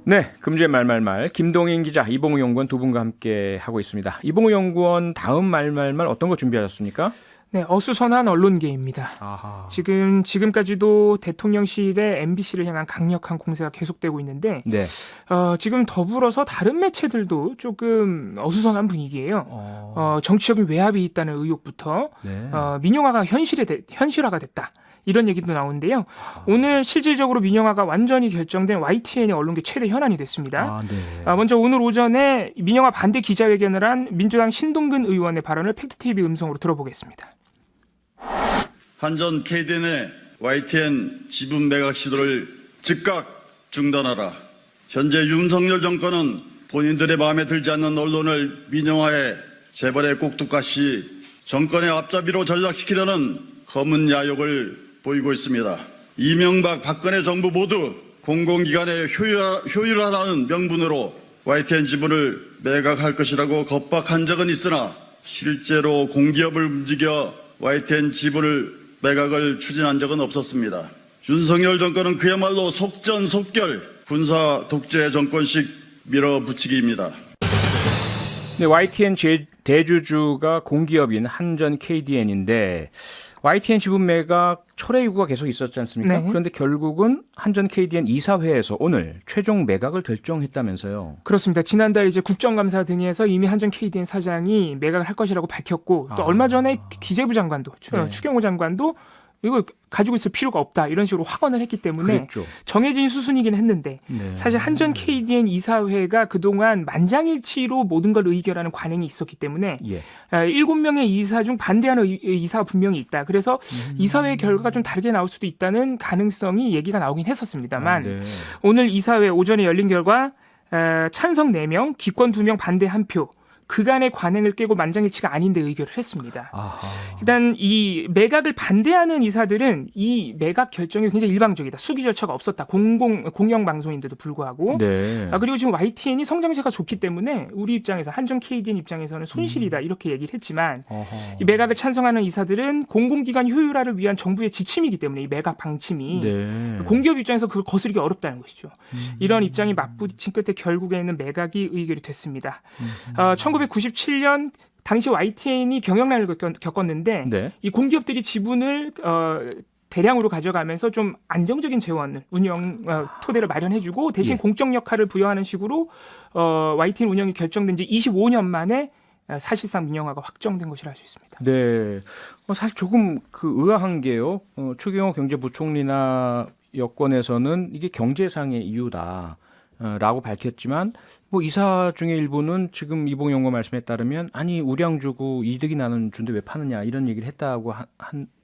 네, 금주의 말말말 김동인 기자, 이봉우 연구원 두 분과 함께 하고 있습니다. 이봉우 연구원 다음 말말말 어떤 거 준비하셨습니까? 네, 어수선한 언론계입니다. 아하. 지금까지도 대통령실의 MBC를 향한 강력한 공세가 계속되고 있는데 네. 지금 더불어서 다른 매체들도 조금 어수선한 분위기예요. 정치적인 외압이 있다는 의혹부터 네. 민영화가 현실화가 됐다. 이런 얘기도 나오는데요. 오늘 실질적으로 민영화가 완전히 결정된 YTN이 언론계 최대 현안이 됐습니다. 네. 먼저 오늘 오전에 민영화 반대 기자회견을 한 민주당 신동근 의원의 발언을 팩트TV 음성으로 들어보겠습니다. 한전 KDN의 YTN 지분 매각 시도를 즉각 중단하라. 현재 윤석열 정권은 본인들의 마음에 들지 않는 언론을 민영화해 재벌의 꼭두가시 정권의 앞잡이로 전락시키려는 검은 야욕을 보이고 있습니다. 이명박, 박근혜 정부 모두 공공기관의 효율화라는 명분으로 YTN 지분을 매각할 것이라고 겁박한 적은 있으나 실제로 공기업을 움직여 YTN 지분을 매각을 추진한 적은 없었습니다. 윤석열 정권은 그야말로 속전속결 군사 독재 정권식 밀어붙이기입니다. 네, YTN 대주주가 공기업인 한전 KDN인데 YTN 지분 매각 철회 요구가 계속 있었지 않습니까? 네. 그런데 결국은 한전 KDN 이사회에서 오늘 최종 매각을 결정했다면서요. 그렇습니다. 지난달 이제 국정감사 등에서 이미 한전 KDN 사장이 매각을 할 것이라고 밝혔고 또 얼마 전에 기재부 장관도 네. 추경호 장관도 이거 가지고 있을 필요가 없다 이런 식으로 확언을 했기 때문에 그랬죠. 정해진 수순이긴 했는데 네. 사실 한전 KDN 이사회가 그동안 만장일치로 모든 걸 의결하는 관행이 있었기 때문에 예. 7명의 이사 중 반대하는 이사가 분명히 있다. 그래서 이사회 결과가 좀 다르게 나올 수도 있다는 가능성이 얘기가 나오긴 했었습니다만 네. 오늘 이사회 오전에 열린 결과 찬성 4명, 기권 2명, 반대 1표. 그간의 관행을 깨고 만장일치가 아닌데 의결을 했습니다. 아하. 일단 이 매각을 반대하는 이사들은 이 매각 결정이 굉장히 일방적이다. 수기 절차가 없었다. 공영 방송인데도 불구하고. 네. 그리고 지금 YTN이 성장세가 좋기 때문에 우리 입장에서 한전 KDN 입장에서는 손실이다 이렇게 얘기를 했지만 이 매각을 찬성하는 이사들은 공공기관 효율화를 위한 정부의 지침이기 때문에 이 매각 방침이 네. 공기업 입장에서 그걸 거스르기 어렵다는 것이죠. 이런 입장이 맞부딪힌 끝에 결국에는 매각이 의결이 됐습니다. 1997년 당시 YTN이 경영난을 겪었는데 네. 이 공기업들이 지분을 대량으로 가져가면서 좀 안정적인 재원 운영 토대를 마련해주고 대신 예. 공적 역할을 부여하는 식으로 YTN 운영이 결정된 지 25년 만에 사실상 민영화가 확정된 것이라 할 수 있습니다. 네. 사실 조금 의아한 게요. 추경호 경제부총리나 여권에서는 이게 경제상의 이유다라고 밝혔지만 뭐 이사 중에 일부는 지금 이봉 연구원 말씀에 따르면 아니 우량 주고 이득이 나는 준데 왜 파느냐 이런 얘기를 했다고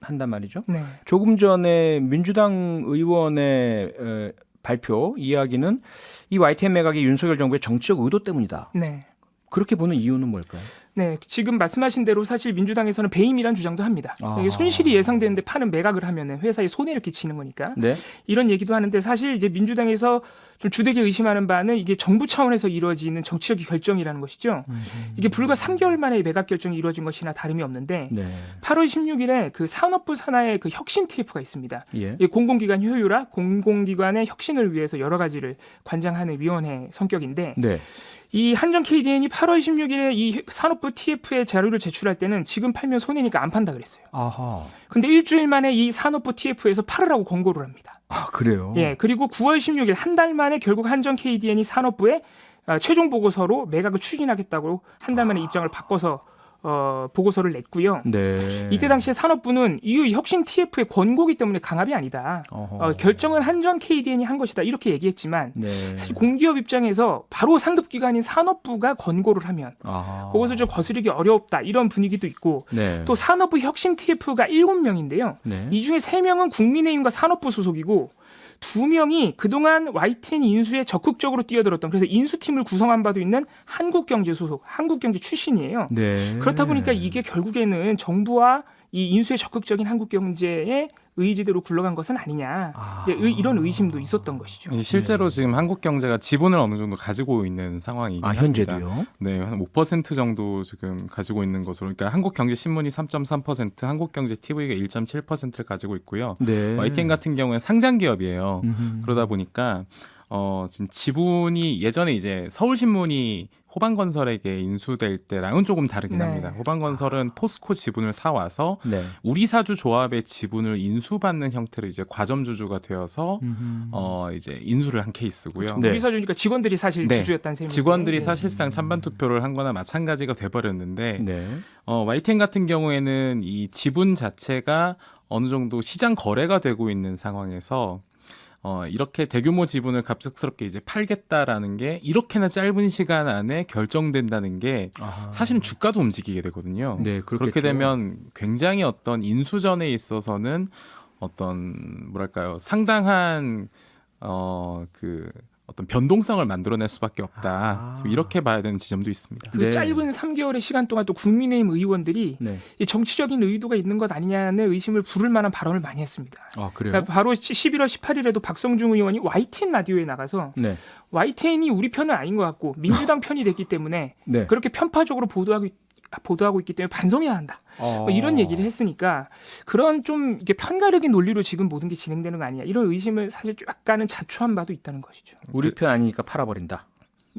한단 말이죠. 네. 조금 전에 민주당 의원의 발표 이야기는 이 YTN 매각이 윤석열 정부의 정치적 의도 때문이다. 네. 그렇게 보는 이유는 뭘까요? 네, 지금 말씀하신 대로 사실 민주당에서는 배임이란 주장도 합니다. 아. 이게 손실이 예상되는데 파는 매각을 하면은 회사에 손해를 끼치는 거니까. 네. 이런 얘기도 하는데 사실 이제 민주당에서 좀 주되게 의심하는 바는 이게 정부 차원에서 이루어지는 정치적인 결정이라는 것이죠. 이게 불과 3개월 만에 매각 결정이 이루어진 것이나 다름이 없는데 네. 8월 16일에 그 산업부 산하의 그 혁신 TF가 있습니다. 예. 이 공공기관 효율화, 공공기관의 혁신을 위해서 여러 가지를 관장하는 위원회 성격인데 네. 이 한전 KDN이 8월 16일에 이 산업부 TF의 자료를 제출할 때는 지금 팔면 손해니까 안 판다 그랬어요. 아하. 근데 일주일 만에 이 산업부 TF에서 팔으라고 권고를 합니다. 아, 그래요? 예, 그리고 9월 16일 한 달 만에 결국 한전 KDN이 산업부에 최종 보고서로 매각을 추진하겠다고 한 달 만에 입장을 바꿔서 보고서를 냈고요. 네. 이때 당시에 산업부는 이 혁신 TF의 권고기 때문에 강압이 아니다. 결정은 한전 KDN이 한 것이다. 이렇게 얘기했지만 네. 사실 공기업 입장에서 바로 상급기관인 산업부가 권고를 하면 아하. 그것을 좀 거스르기 어렵다. 이런 분위기도 있고 네. 또 산업부 혁신 TF가 7명인데요. 네. 이 중에 3명은 국민의힘과 산업부 소속이고 2명이 그동안 YTN 인수에 적극적으로 뛰어들었던 그래서 인수팀을 구성한 바도 있는 한국경제 소속, 한국경제 출신이에요. 네. 그렇다 보니까 이게 결국에는 정부와 이 인수에 적극적인 한국경제의 의지대로 굴러간 것은 아니냐 이제 이런 의심도 있었던 것이죠. 실제로 지금 한국 경제가 지분을 어느 정도 가지고 있는 상황이긴 합니다. 현재도요? 네, 한 5% 정도 지금 가지고 있는 것으로. 그러니까 한국경제신문이 3.3%, 한국경제TV가 1.7%를 가지고 있고요. 네. YTN 같은 경우에 상장 기업이에요. 그러다 보니까 지금 지분이 예전에 이제 서울신문이 호반건설에게 인수될 때랑은 조금 다르긴 네. 합니다. 호반건설은 포스코 지분을 사와서 네. 우리사주 조합의 지분을 인수받는 형태로 이제 과점주주가 되어서 이제 인수를 한 케이스고요. 네. 우리 사주니까 직원들이 사실 네. 주주였다는 셈이죠. 직원들이 사실상 찬반 투표를 한 거나 마찬가지가 돼버렸는데 네. YTN 같은 경우에는 이 지분 자체가 어느 정도 시장 거래가 되고 있는 상황에서 이렇게 대규모 지분을 갑작스럽게 이제 팔겠다라는 게 이렇게나 짧은 시간 안에 결정된다는 게 아하. 사실은 주가도 움직이게 되거든요. 네, 그렇겠죠. 그렇게 되면 굉장히 어떤 인수전에 있어서는 어떤 뭐랄까요 상당한 어떤 변동성을 만들어낼 수밖에 없다. 지금 이렇게 봐야 되는 지점도 있습니다. 그 네. 짧은 3개월의 시간 동안 또 국민의힘 의원들이 네. 이 정치적인 의도가 있는 것 아니냐는 의심을 부를 만한 발언을 많이 했습니다. 아, 그래요? 그러니까 바로 11월 18일에도 박성중 의원이 YTN 라디오에 나가서 네. YTN이 우리 편은 아닌 것 같고 민주당 편이 됐기 때문에 네. 그렇게 편파적으로 보도하고 있기 때문에 반성해야 한다. 뭐 이런 얘기를 했으니까 그런 좀 이게 편가르기 논리로 지금 모든 게 진행되는 거 아니냐 이런 의심을 사실 약간은 자초한 바도 있다는 것이죠. 우리 편 아니니까 팔아버린다.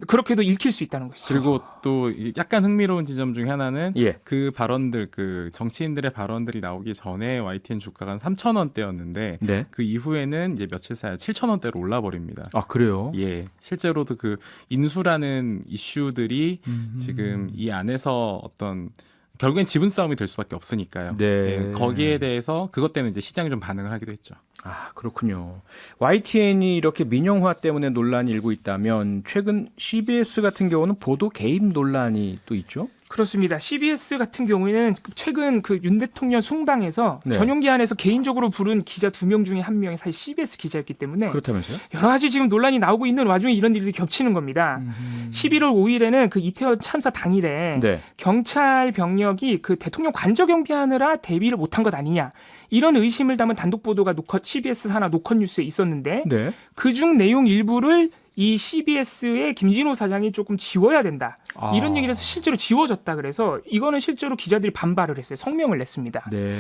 그렇게도 읽힐 수 있다는 것이죠. 그리고 또 약간 흥미로운 지점 중에 하나는 예. 그 발언들 그 정치인들의 발언들이 나오기 전에 YTN 주가가 한 3,000원대였는데 네. 그 이후에는 이제 며칠 사이에 7,000원대로 올라 버립니다. 아, 그래요? 예, 실제로도 그 인수라는 이슈들이 지금 이 안에서 어떤 결국엔 지분 싸움이 될 수밖에 없으니까요. 네. 예, 거기에 대해서 그것 때문에 이제 시장이 좀 반응을 하기도 했죠. 아, 그렇군요. YTN이 이렇게 민영화 때문에 논란이 일고 있다면 최근 CBS 같은 경우는 보도 개입 논란이 또 있죠? 그렇습니다. CBS 같은 경우에는 최근 그 윤 대통령 순방에서 네. 전용기 안에서 개인적으로 부른 기자 2명 중에 1명이 사실 CBS 기자였기 때문에 그렇다면서요? 여러 가지 지금 논란이 나오고 있는 와중에 이런 일들이 겹치는 겁니다. 11월 5일에는 그 이태원 참사 당일에 네. 경찰 병력이 그 대통령 관저 경비하느라 대비를 못한 것 아니냐 이런 의심을 담은 단독 보도가 CBS 산하 노컷뉴스에 있었는데 네. 그중 내용 일부를 이 CBS의 김진호 사장이 조금 지워야 된다. 아. 이런 얘기를 해서 실제로 지워졌다. 그래서 이거는 실제로 기자들이 반발을 했어요. 성명을 냈습니다. 네.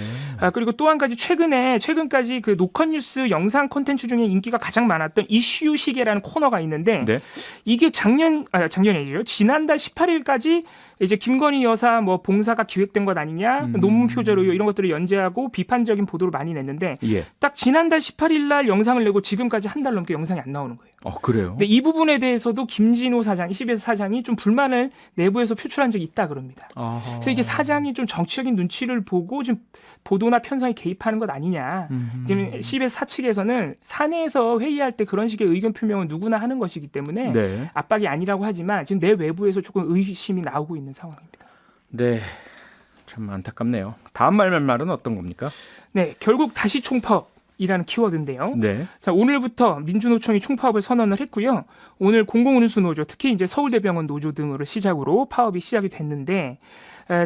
그리고 또 한 가지 최근까지 그 노컷뉴스 영상 콘텐츠 중에 인기가 가장 많았던 이슈 시계라는 코너가 있는데 네. 이게 작년이 아니죠. 지난달 18일까지 이제 김건희 여사 뭐 봉사가 기획된 것 아니냐, 논문 표절 의혹 이런 것들을 연재하고 비판적인 보도를 많이 냈는데 예. 딱 지난달 18일 날 영상을 내고 지금까지 한 달 넘게 영상이 안 나오는 거예요. 그래요? 근데 이 부분에 대해서도 김진호 사장, CBS 사장이 좀 불만을 내부에서 표출한 적이 있다 그럽니다. 아하. 그래서 이게 사장이 좀 정치적인 눈치를 보고 좀 보도나 편성에 개입하는 것 아니냐. 지금 CBS 사측에서는 사내에서 회의할 때 그런 식의 의견 표명은 누구나 하는 것이기 때문에 네. 압박이 아니라고 하지만 지금 내 외부에서 조금 의심이 나오고 있는 상황입니다. 네. 참 안타깝네요. 다음 말은 어떤 겁니까? 네, 결국 다시 총파업이라는 키워드인데요. 네. 자, 오늘부터 민주노총이 총파업을 선언을 했고요. 오늘 공공운수 노조, 특히 이제 서울대병원 노조 등으로 시작으로 파업이 시작이 됐는데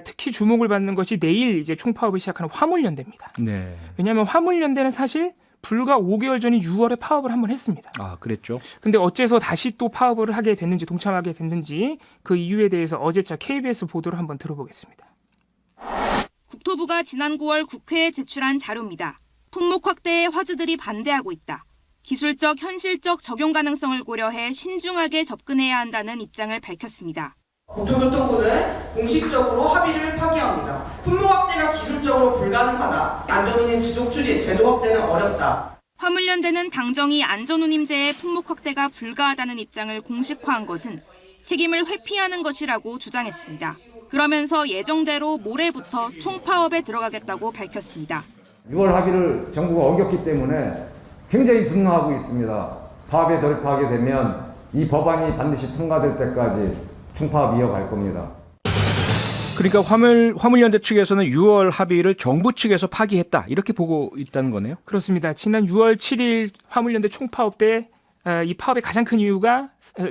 특히 주목을 받는 것이 내일 이제 총파업을 시작하는 화물연대입니다. 네. 왜냐하면 화물연대는 사실 불과 5개월 전인 6월에 파업을 한번 했습니다. 아, 그랬죠? 근데 어째서 다시 또 파업을 하게 됐는지 동참하게 됐는지 그 이유에 대해서 어제자 KBS 보도를 한번 들어보겠습니다. 국토부가 지난 9월 국회에 제출한 자료입니다. 품목 확대에 화주들이 반대하고 있다. 기술적, 현실적 적용 가능성을 고려해 신중하게 접근해야 한다는 입장을 밝혔습니다. 국토교통부는 공식적으로 합의를 파기합니다. 품목 확대가 기술적으로 불가능하다. 안전운임 지속 추진, 제도 확대는 어렵다. 화물연대는 당정이 안전운임제의 품목 확대가 불가하다는 입장을 공식화한 것은 책임을 회피하는 것이라고 주장했습니다. 그러면서 예정대로 모레부터 총파업에 들어가겠다고 밝혔습니다. 6월 합의를 정부가 어겼기 때문에 굉장히 분노하고 있습니다. 파업에 돌입하게 되면 이 법안이 반드시 통과될 때까지 총파업 이어갈 겁니다. 그러니까 화물연대 측에서는 6월 합의를 정부 측에서 파기했다. 이렇게 보고 있다는 거네요. 그렇습니다. 지난 6월 7일 화물연대 총파업 때 이 파업의 가장 큰 이유가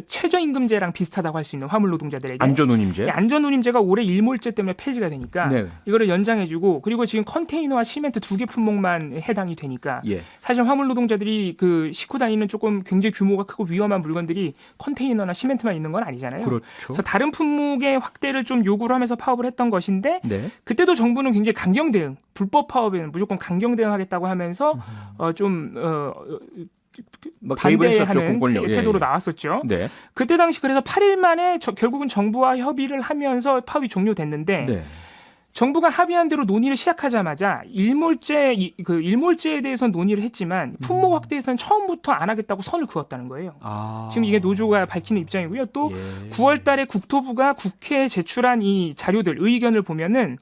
최저임금제랑 비슷하다고 할 수 있는 화물 노동자들에게 안전운임제. 안전운임제가 올해 일몰제 때문에 폐지가 되니까 네. 이거를 연장해주고 그리고 지금 컨테이너와 시멘트 2개 품목만 해당이 되니까 예. 사실 화물 노동자들이 그 싣고 다니는 조금 굉장히 규모가 크고 위험한 물건들이 컨테이너나 시멘트만 있는 건 아니잖아요. 그렇죠. 그래서 다른 품목의 확대를 좀 요구를 하면서 파업을 했던 것인데 네. 그때도 정부는 굉장히 강경 대응, 불법 파업에는 무조건 강경 대응하겠다고 하면서 뭐 개입을 했었죠, 반대하는 공권력. 태도로 예, 예. 나왔었죠. 네. 그때 당시 그래서 8일 만에 결국은 정부와 협의를 하면서 파업이 종료됐는데 네. 정부가 합의한 대로 논의를 시작하자마자 일몰제에 대해서는 논의를 했지만 품목 확대에서는 처음부터 안 하겠다고 선을 그었다는 거예요. 아. 지금 이게 노조가 밝히는 입장이고요. 또 예. 9월 달에 국토부가 국회에 제출한 이 자료들, 의견을 보면은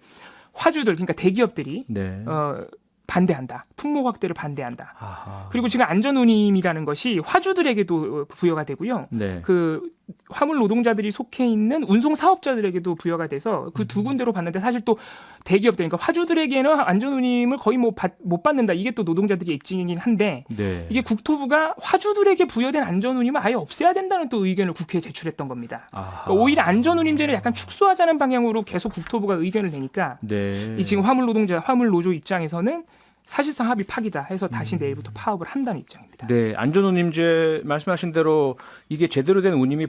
화주들, 그러니까 대기업들이 네. 반대한다. 품목 확대를 반대한다. 아하. 그리고 지금 안전운임이라는 것이 화주들에게도 부여가 되고요. 네. 그 화물 노동자들이 속해 있는 운송 사업자들에게도 부여가 돼서 그 두 군데로 봤는데 사실 또 대기업들, 그러니까 화주들에게는 안전운임을 거의 못 받는다. 이게 또 노동자들의 입증이긴 한데 네. 이게 국토부가 화주들에게 부여된 안전운임을 아예 없애야 된다는 또 의견을 국회에 제출했던 겁니다. 아하. 그러니까 오히려 안전운임제를 약간 축소하자는 방향으로 계속 국토부가 의견을 내니까 네. 이 지금 화물 노조 입장에서는 사실상 합의 파기다 해서 다시 내일부터 파업을 한다는 입장입니다. 네, 안전운임제 말씀하신 대로 이게 제대로 된 운임이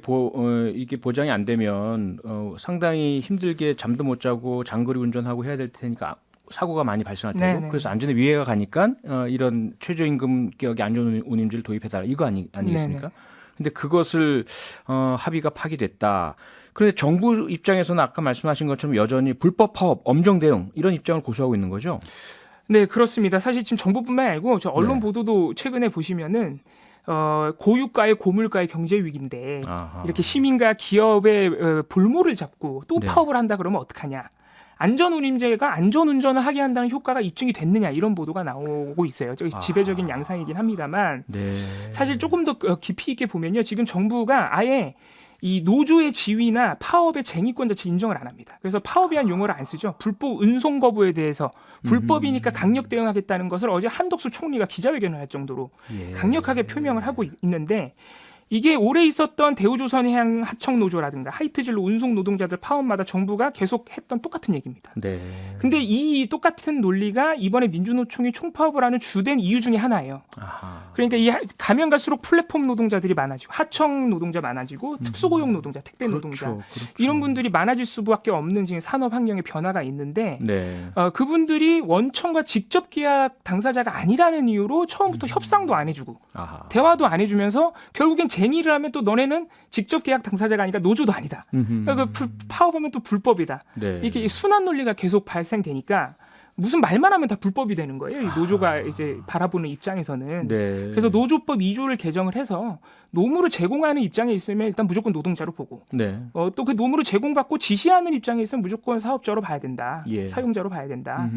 이게 보장이 안 되면 상당히 힘들게 잠도 못 자고 장거리 운전하고 해야 될 테니까 사고가 많이 발생할 테고 네네. 그래서 안전에 위해가 가니까 이런 최저임금 격의 안전운임제를 도입해달라 이거 아니겠습니까? 네네. 근데 그것을 합의가 파기됐다. 그런데 정부 입장에서는 아까 말씀하신 것처럼 여전히 불법 파업, 엄정 대응 이런 입장을 고수하고 있는 거죠. 네, 그렇습니다. 사실 지금 정부뿐만 아니고 저 언론 네. 보도도 최근에 보시면은 고유가의 고물가의 경제 위기인데 아하. 이렇게 시민과 기업의 볼모를 잡고 또 네. 파업을 한다 그러면 어떡하냐? 안전운임제가 안전운전을 하게 한다는 효과가 입증이 됐느냐 이런 보도가 나오고 있어요. 저 지배적인 양상이긴 합니다만 네. 사실 조금 더 깊이 있게 보면요. 지금 정부가 아예 이 노조의 지위나 파업의 쟁의권 자체 인정을 안 합니다. 그래서 파업이란 용어를 안 쓰죠. 불법 운송 거부에 대해서 불법이니까 강력 대응하겠다는 것을 어제 한덕수 총리가 기자회견을 할 정도로 예. 강력하게 표명을 하고 있는데 이게 올해 있었던 대우조선해양 하청노조라든가 하이트진로 운송 노동자들 파업마다 정부가 계속 했던 똑같은 얘기입니다. 네. 근데 이 똑같은 논리가 이번에 민주노총이 총파업을 하는 주된 이유 중에 하나예요. 아하. 그러니까 이 가면 갈수록 플랫폼 노동자들이 많아지고 하청 노동자 많아지고 특수고용 노동자, 택배 노동자 그렇죠. 이런 분들이 많아질 수밖에 없는 지금 산업 환경의 변화가 있는데 네. 그분들이 원청과 직접 계약 당사자가 아니라는 이유로 처음부터 협상도 안 해주고 아하. 대화도 안 해주면서 결국엔 쟁의를 하면 또 너네는 직접 계약 당사자가 아니니까 노조도 아니다. 그러니까 파업하면 또 불법이다. 네. 이렇게 순환 논리가 계속 발생되니까 무슨 말만 하면 다 불법이 되는 거예요. 이 노조가 이제 바라보는 입장에서는. 네. 그래서 노조법 2조를 개정을 해서 노무를 제공하는 입장에 있으면 일단 무조건 노동자로 보고 네. 또 그 노무를 제공받고 지시하는 입장에 있으면 무조건 사업자로 봐야 된다. 예. 사용자로 봐야 된다.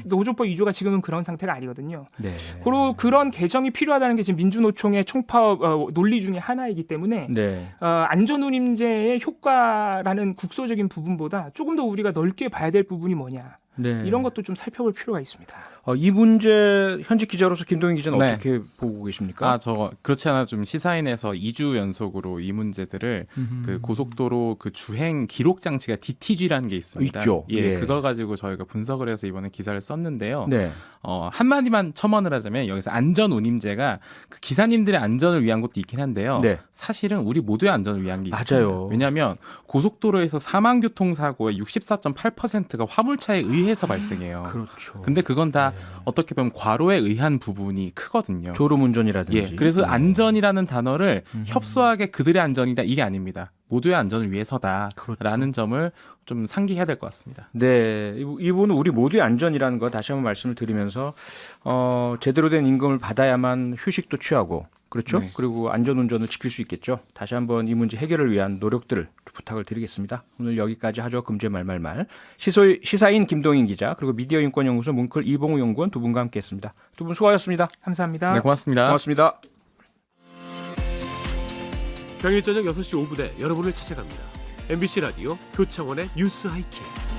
노조법 2조가 지금은 그런 상태가 아니거든요. 네. 그리고 그런 개정이 필요하다는 게 지금 민주노총의 총파업 논리 중에 하나이기 때문에 네. 안전운임제의 효과라는 국소적인 부분보다 조금 더 우리가 넓게 봐야 될 부분이 뭐냐. 네. 이런 것도 좀 살펴볼 필요가 있습니다. 이 문제 현직 기자로서 김동인 기자는 네. 어떻게 보고 계십니까? 저 그렇지 않아 좀 시사인에서 2주 연속으로 이 문제들을 그 고속도로 그 주행 기록 장치가 DTG라는 게 있습니다. 있죠. 예, 예. 그걸 가지고 저희가 분석을 해서 이번에 기사를 썼는데요. 네. 한마디만 첨언을 하자면 여기서 안전운임제가 그 기사님들의 안전을 위한 것도 있긴 한데요. 네. 사실은 우리 모두의 안전을 위한 게 있습니다. 맞아요. 왜냐하면 고속도로에서 사망교통사고의 64.8%가 화물차에 의해서 발생해요. 그렇죠. 근데 그건 다 어떻게 보면 과로에 의한 부부분이 크거든요. 졸음운전이라든지. 예, 그래서 안전이라는 단어를 협소하게 그들의 안전이다 이게 아닙니다. 모두의 안전을 위해서다라는 그렇죠. 점을 좀 상기해야 될 것 같습니다. 네, 이 부분은 우리 모두의 안전이라는 거 다시 한번 말씀을 드리면서 제대로 된 임금을 받아야만 휴식도 취하고 그렇죠. 네. 그리고 안전운전을 지킬 수 있겠죠. 다시 한번 이 문제 해결을 위한 노력들을 부탁을 드리겠습니다. 오늘 여기까지 하죠. 금주의 말말말 시사인 김동인 기자 그리고 미디어인권연구소 뭉클 이봉우 연구원 두 분과 함께했습니다. 두 분 수고하셨습니다. 감사합니다. 네, 고맙습니다. 고맙습니다. 평일 저녁 6시 5분에 여러분을 찾아갑니다. MBC 라디오 표창원의 뉴스 하이킥.